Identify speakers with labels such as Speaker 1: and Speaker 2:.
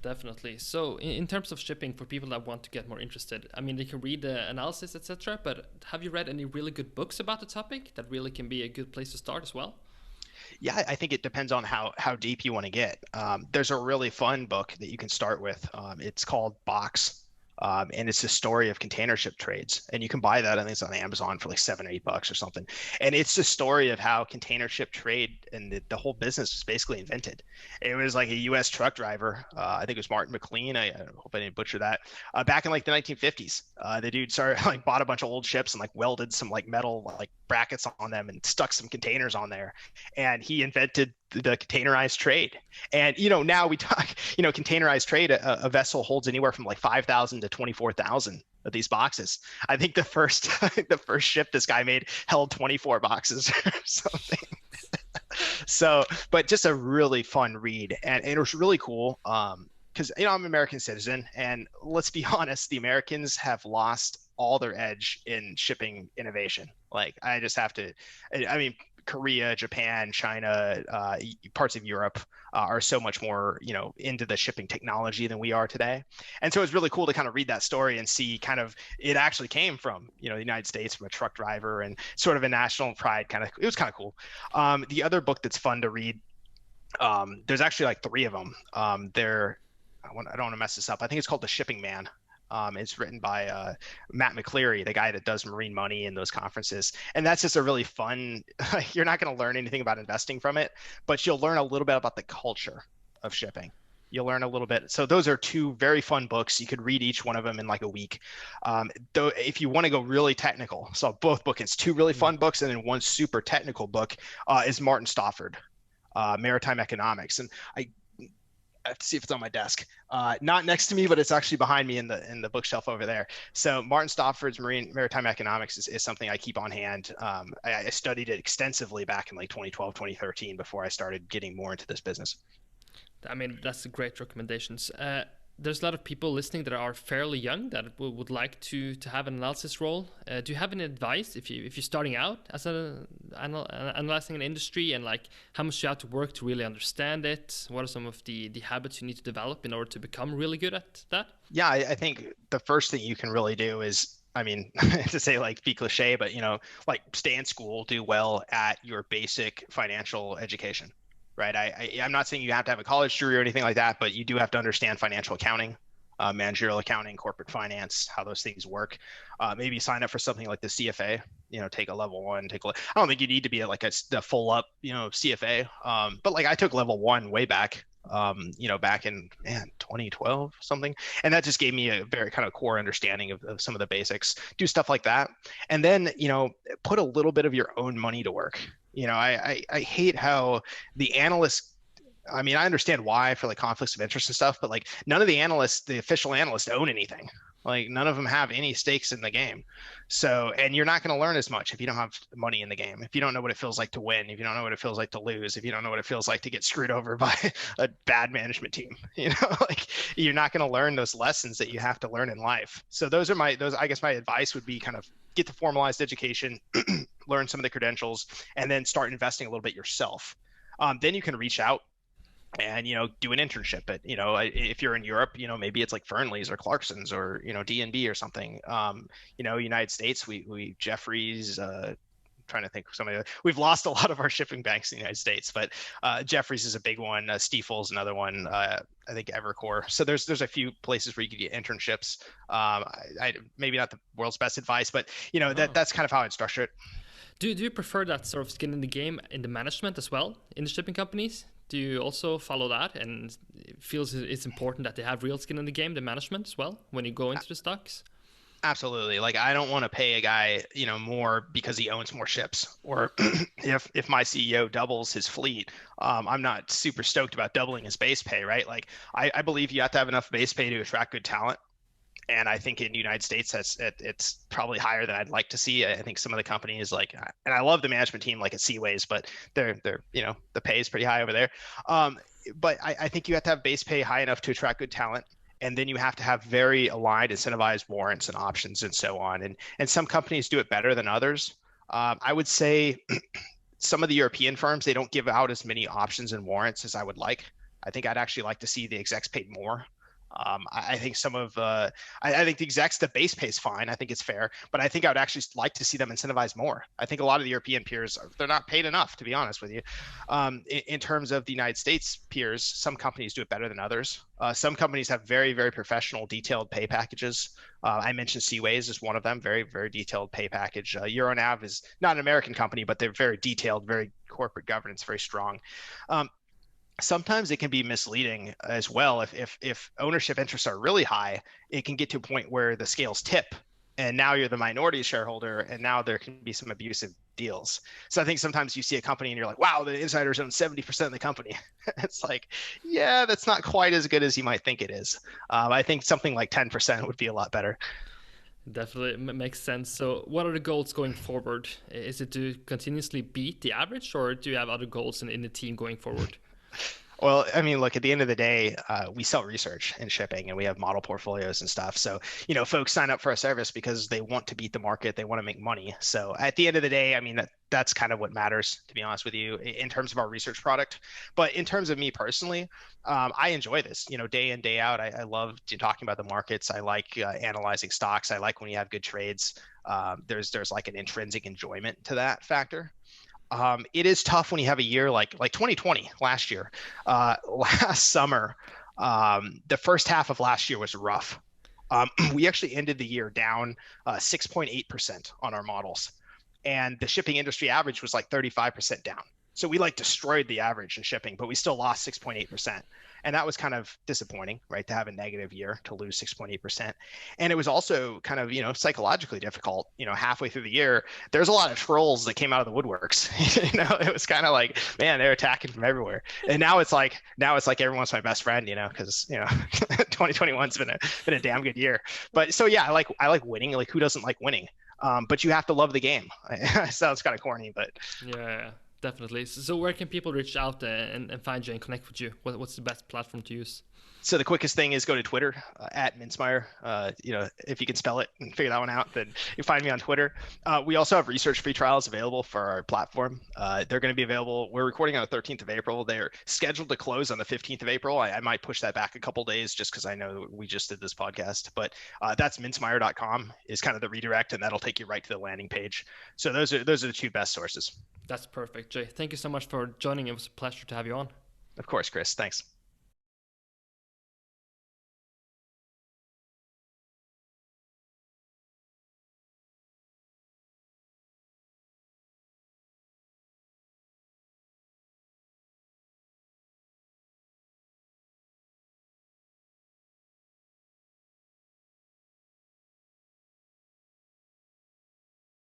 Speaker 1: Definitely. So, in terms of shipping, for people that want to get more interested, I mean, they can read the analysis, etc. But have you read any really good books about the topic that really can be a good place to start as well?
Speaker 2: Yeah, I think it depends on how deep you want to get. There's a really fun book that you can start with. It's called Box. And it's the story of container ship trades. And you can buy that, I think it's on Amazon for like $7 or $8 or something. And it's the story of how container ship trade and the whole business was basically invented. It was like a US truck driver. I think it was Martin McLean. I hope I didn't butcher that. Back in like the 1950s, the dude started like bought a bunch of old ships and like welded some like metal like brackets on them and stuck some containers on there. And he invented the containerized trade. And now we talk, containerized trade. A vessel holds anywhere from like 5,000 to 24,000 of these boxes. I think the first the first ship this guy made held 24 boxes or something. So, but just a really fun read, and it was really cool. Because I'm an American citizen, and let's be honest, the Americans have lost all their edge in shipping innovation. Like I just have to, I mean, Korea, Japan, China, parts of Europe are so much more, into the shipping technology than we are today. And so it's really cool to kind of read that story and see kind of it actually came from, the United States, from a truck driver, and sort of a national pride kind of. It was kind of cool. The other book that's fun to read, there's actually like three of them. I don't want to mess this up. I think it's called The Shipping Man. It's written by Matt McCleary, the guy that does Marine Money in those conferences. And that's just a really fun, you're not going to learn anything about investing from it, but you'll learn a little bit about the culture of shipping. You'll learn a little bit. So those are two very fun books. You could read each one of them in like a week. Though if you want to go really technical, so both books, it's two really
Speaker 1: Mm.
Speaker 2: fun books and then one super technical book is Martin Stofford, Maritime Economics. And I have to see if it's on my desk. Not next to me, but it's actually behind me in the bookshelf over there. So Martin Stofford's Maritime Economics is something I keep on hand. I studied it extensively back in like 2012, 2013 before I started getting more into this business.
Speaker 1: I mean, that's a great recommendations. There's a lot of people listening that are fairly young that would like to have an analysis role. Do you have any advice if you're starting out as analyzing an industry, and like how much you have to work to really understand it? What are some of the habits you need to develop in order to become really good at that?
Speaker 2: Yeah, I think the first thing you can really do is, I mean, to say like be cliche, but like stay in school, do well at your basic financial education, right? I'm not saying you have to have a college degree or anything like that, but you do have to understand financial accounting, managerial accounting, corporate finance, how those things work. Maybe sign up for something like the CFA. Take a level one. I don't think you need to be at like a full up, CFA. But like I took level one way back. Back in 2012 something, and that just gave me a very kind of core understanding of some of the basics. Do stuff like that, and then put a little bit of your own money to work. I hate how the analysts. I mean, I understand why for like conflicts of interest and stuff, but like none of the analysts, the official analysts, own anything. Like none of them have any stakes in the game. So, and you're not going to learn as much if you don't have money in the game. If you don't know what it feels like to win, if you don't know what it feels like to lose, if you don't know what it feels like to get screwed over by a bad management team, like you're not going to learn those lessons that you have to learn in life. So I guess my advice would be kind of get the formalized education, learn some of the credentials, and then start investing a little bit yourself. Then you can reach out and do an internship at if you're in Europe, maybe it's like Fernley's or Clarkson's or DNB or something. United States, we Jeffries, trying to think of somebody. We've lost a lot of our shipping banks in the United States, but Jeffries is a big one. Stifel's another one. I think Evercore. So there's a few places where you could get internships. Maybe not the world's best advice, but
Speaker 1: Oh.
Speaker 2: that's kind of how I'd structure it.
Speaker 1: Do you prefer that sort of skin in the game in the management as well in the shipping companies? Do you also follow that and feels it's important that they have real skin in the game, the management as well, when you go into the stocks?
Speaker 2: Absolutely. Like I don't want to pay a guy, more because he owns more ships. Or if my CEO doubles his fleet, I'm not super stoked about doubling his base pay, right? Like I believe you have to have enough base pay to attract good talent. And I think in the United States, it's probably higher than I'd like to see. I think some of the companies like, and I love the management team like at Seaways, but they're the pay is pretty high over there. Um, but I think you have to have base pay high enough to attract good talent. And then you have to have very aligned, incentivized warrants and options and so on. And some companies do it better than others. I would say some of the European firms, they don't give out as many options and warrants as I would like. I think I'd actually like to see the execs paid more. I think some of I think the execs, the base pay is fine. I think it's fair, but I think I would actually like to see them incentivize more. I think a lot of the European peers, they're not paid enough, to be honest with you. In terms of the United States peers, some companies do it better than others. Some companies have very, very professional, detailed pay packages. I mentioned Seaways is one of them, very, very detailed pay package. Euronav is not an American company, but they're very detailed, very corporate governance, very strong. Sometimes it can be misleading as well. If ownership interests are really high, it can get to a point where the scales tip, and now you're the minority shareholder, and now there can be some abusive deals. So I think sometimes you see a company and you're like, wow, the insiders own 70% of the company. It's like, yeah, that's not quite as good as you might think it is. I think something like 10% would be a lot better.
Speaker 1: Definitely makes sense. So, what are the goals going forward? Is it to continuously beat the average, or do you have other goals in the team going forward?
Speaker 2: Well, I mean, look, at the end of the day, we sell research and shipping, and we have model portfolios and stuff. So, folks sign up for a service because they want to beat the market, they want to make money. So, at the end of the day, I mean, that's kind of what matters, to be honest with you, in terms of our research product. But in terms of me personally, I enjoy this, day in, day out. I love talking about the markets. I like analyzing stocks. I like when you have good trades. There's like an intrinsic enjoyment to that factor. It is tough when you have a year like 2020 last year. Last summer, the first half of last year was rough. We actually ended the year down 6.8% on our models, and the shipping industry average was like 35% down. So we like destroyed the average in shipping, but we still lost 6.8%. And that was kind of disappointing, right? To have a negative year, to lose 6.8%. And it was also kind of, psychologically difficult, halfway through the year. There's a lot of trolls that came out of the woodworks. It was kind of like, man, they're attacking from everywhere. And now it's like everyone's my best friend, because, 2021's been a damn good year. But so yeah, I like winning. Like, who doesn't like winning? But you have to love the game. Sounds kind of corny, but
Speaker 1: Yeah, definitely. So, where can people reach out and find you and connect with you? What's the best platform to use?
Speaker 2: so the quickest thing is go to Twitter at Mintzmyer. If you can spell it and figure that one out, then you find me on Twitter. We also have research free trials available for our platform. They're going to be available. We're recording on the 13th of April. They're scheduled to close on the 15th of April. I might push that back a couple days just because I know we just did this podcast. But that's mintzmyer.com is kind of the redirect, and that'll take you right to the landing page. So those are the two best sources.
Speaker 1: That's perfect, Jay. Thank you so much for joining. It was a pleasure to have you on.
Speaker 2: Of course, Chris. Thanks.